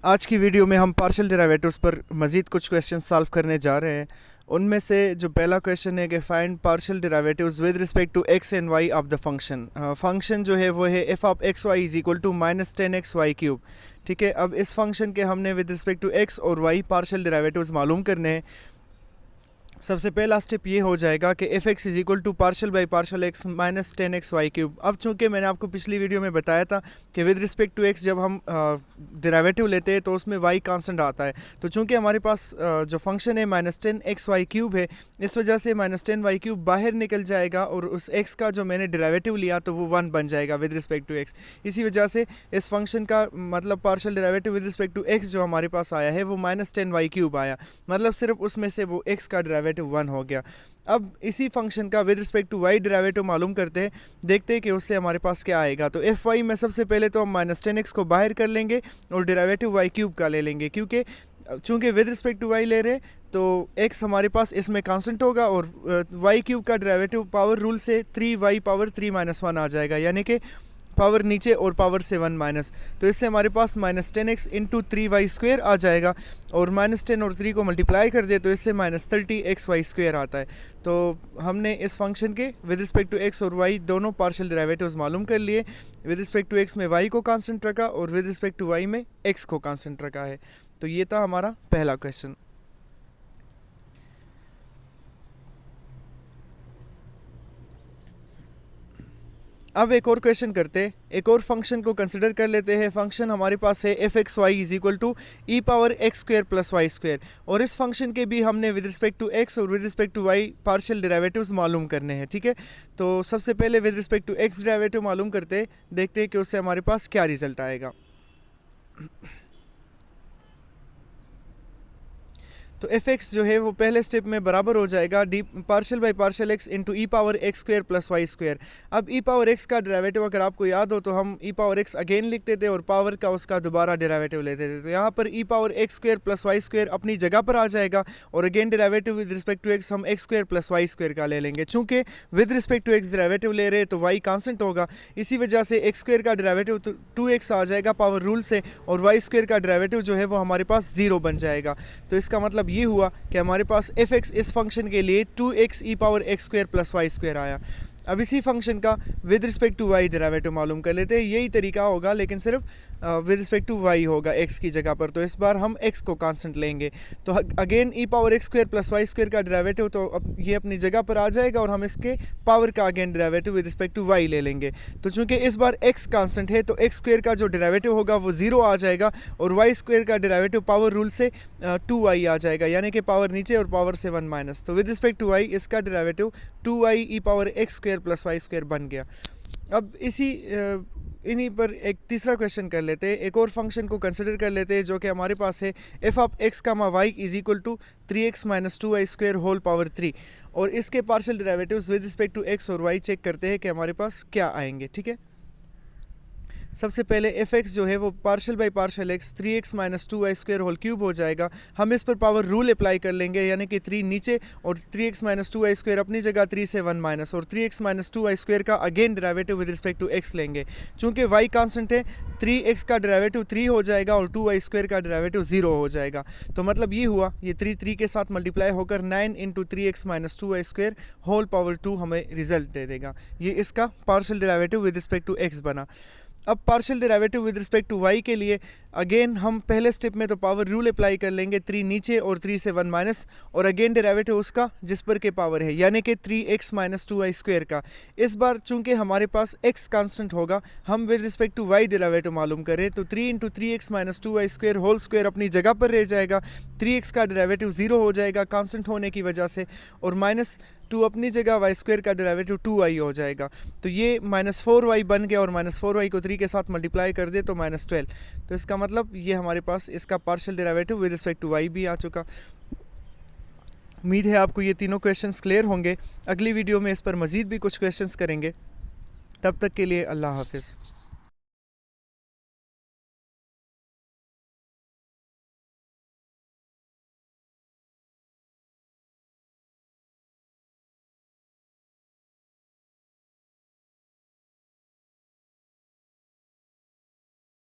आज की वीडियो में हम पार्शियल डेरिवेटिव्स पर मज़ीद कुछ क्वेश्चन सॉल्व करने जा रहे हैं। उनमें से जो पहला क्वेश्चन है कि find partial derivatives with respect to x and y of the function. Function जो है वो है f of x y is equal to minus 10x y cube. ठीक है, अब इस फंक्शन के हमने विद रिस्पेक्ट टू एक्स और वाई पार्शियल डेरिवेटिव्स मालूम करने हैं। सबसे पहला स्टेप ये हो जाएगा कि f x is equal to partial by partial x minus 10x y cube. अब चूंकि मैंने आपको पिछली वीडियो में बताया था कि विद रिस्पेक्ट टू एक्स जब हम डेरिवेटिव लेते हैं तो उसमें y कांस्टेंट आता है। तो चूंकि हमारे पास जो फंक्शन है माइनस 10x y क्यूब है, इस वजह से माइनस 10y क्यूब बाहर निकल जाएगा और उस x का जो मैंने डेरिवेटिव लिया तो वो 1 बन जाएगा विद रिस्पेक्ट टू x। इसी वजह से इस फंक्शन का मतलब partial derivative with respect to x जो हमारे पास आया है वो माइनस 10y क्यूब आया, मतलब सिर्फ उसमें से वो x का डेरिवेटिव 1 हो गया। अब इसी फंक्शन का with respect to y derivative मालूम करते हैं, देखते हैं कि उससे हमारे पास क्या आएगा। तो एफ वाई में सबसे पहले तो हम माइनस 10x को बाहर कर लेंगे और डेरिवेटिव y क्यूब का ले लेंगे, क्योंकि चूंकि विद रिस्पेक्ट टू y ले रहे तो x हमारे पास इसमें कांस्टेंट होगा और y क्यूब का डेरिवेटिव पावर रूल से 3y पावर 3 माइनस 1 आ जाएगा, यानी कि पावर नीचे और पावर से 1 माइनस। तो इससे हमारे पास minus 10x into 3y square आ जाएगा और माइनस 10 और 3 को मल्टीप्लाई कर दे तो इससे माइनस 30xy स्क्वेयर आता है। तो हमने इस फंक्शन के विद रिस्पेक्ट टू x और y दोनों पार्शियल डेरिवेटिव्स मालूम कर लिए। विद रिस्पेक्ट टू x में y को कांस्टेंट रखा और विद रिस्पेक्ट टू y में x को कांस्टेंट रखा है। तो ये था हमारा पहला क्वेश्चन। अब एक और क्वेश्चन करते हैं, एक और फंक्शन को कंसिडर कर लेते हैं। फंक्शन हमारे पास है f x y is equal to e power x square plus y square, और इस फंक्शन के भी हमने विद रिस्पेक्ट टू एक्स और with respect to y partial derivatives मालूम करने हैं। ठीक है, तो सबसे पहले with respect to x derivative मालूम करते हैं, देखते हैं कि उससे हमारे पास क्या रिजल्ट आएगा। तो एफ एक्स जो है वो पहले स्टेप में बराबर हो जाएगा d partial by partial x into e power x square plus y square. अब ई पावर एक्स का डेरिवेटिव अगर आपको याद हो तो हम ई पावर एक्स अगेन लिखते थे और पावर का उसका दोबारा डेरिवेटिव लेते थे। तो यहाँ पर e power x square plus y square अपनी जगह पर आ जाएगा और again derivative with respect to x हम x square plus y square का ले लेंगे। चूंकि with respect to x derivative ले रहे तो वाई कांस्टेंट होगा, इसी वजह से एक्स स्क्वेयर का डेरिवेटिव 2x आ जाएगा पावर रूल से और वाई स्क्वेयर का डेरिवेटिव जो है वो हमारे पास 0 बन जाएगा। तो इसका मतलब ये हुआ कि हमारे पास एफ एक्स इस फंक्शन के लिए 2x e power x square plus y square आया। अब इसी फंक्शन का with respect to y derivative मालूम कर लेते हैं। यही तरीका होगा लेकिन सिर्फ विद रिस्पेक्ट टू वाई होगा x की जगह पर। तो इस बार हम x को कांस्टेंट लेंगे, तो again e power x square plus y square का डेरिवेटिव तो अब ये अपनी जगह पर आ जाएगा और हम इसके पावर का again derivative with respect to y ले लेंगे। तो चूंकि इस बार x कांस्टेंट है तो x स्क्वेयर का जो डेरिवेटिव होगा वो 0 आ जाएगा और y स्क्वेयर का डेरिवेटिव पावर रूल से 2y आ जाएगा, यानी कि पावर नीचे और पावर से 1 माइनस। तो विद रिस्पेक्ट टू y इसका derivative 2y e power x square plus y square बन गया। अब इन्हीं पर एक तीसरा क्वेश्चन कर लेते हैं, एक और फंक्शन को कंसिडर कर लेते हैं जो कि हमारे पास है f of x comma y is equal to 3x minus 2y square whole power 3, और इसके partial derivatives with respect to x और वाई चेक करते हैं कि हमारे पास क्या आएंगे। ठीक है, सबसे पहले एफ एक्स जो है वो partial by partial x 3x minus 2y square whole cube हो जाएगा। हम इस पर पावर रूल अप्लाई कर लेंगे, यानी कि 3 नीचे और 3x माइनस 2y स्क्वेयर अपनी जगह 3 से 1 माइनस और 3x माइनस 2y स्क्वेयर का again derivative with respect to x लेंगे। चूंकि y कांस्टेंट है 3x का डेरिवेटिव 3 हो जाएगा और 2y स्क्वेयर का डेरिवेटिव 0 हो जाएगा। तो मतलब ये हुआ, ये 3 के साथ मल्टीप्लाई होकर 9 into 3x minus 2y square whole power 2 हमें रिजल्ट दे देगा। ये इसका partial derivative with respect to x बना। अब partial derivative with respect to y के लिए अगेन हम पहले स्टेप में तो पावर रूल अप्लाई कर लेंगे, 3 नीचे और 3 से 1 माइनस और अगेन डेरिवेटिव उसका जिस पर के पावर है, यानी कि 3x माइनस 2y स्क्वेयर का। इस बार चूंकि हमारे पास x कांस्टेंट होगा, हम with respect to y derivative मालूम करें तो 3 into 3x minus 2y square whole square अपनी जगह पर रह जाएगा, 3x का डेरिवेटिव 0 हो जाएगा कांस्टेंट होने की वजह से, और माइनस 2 अपनी जगह वाई स्क्वेयर का डेरिवेटिव 2y हो जाएगा। तो ये माइनस 4y बन गया और माइनस 4y को 3 के साथ मल्टीप्लाई कर दे तो माइनस 12। तो इसका मतलब ये हमारे पास इसका partial derivative with respect to y भी आ चुका। उम्मीद है आपको ये तीनों क्वेश्चंस क्लियर होंगे। अगली वीडियो में इस पर मज़ीद भी कुछ क्वेश्चंस करेंगे। तब तक के लिए अल्लाह हाफिज़।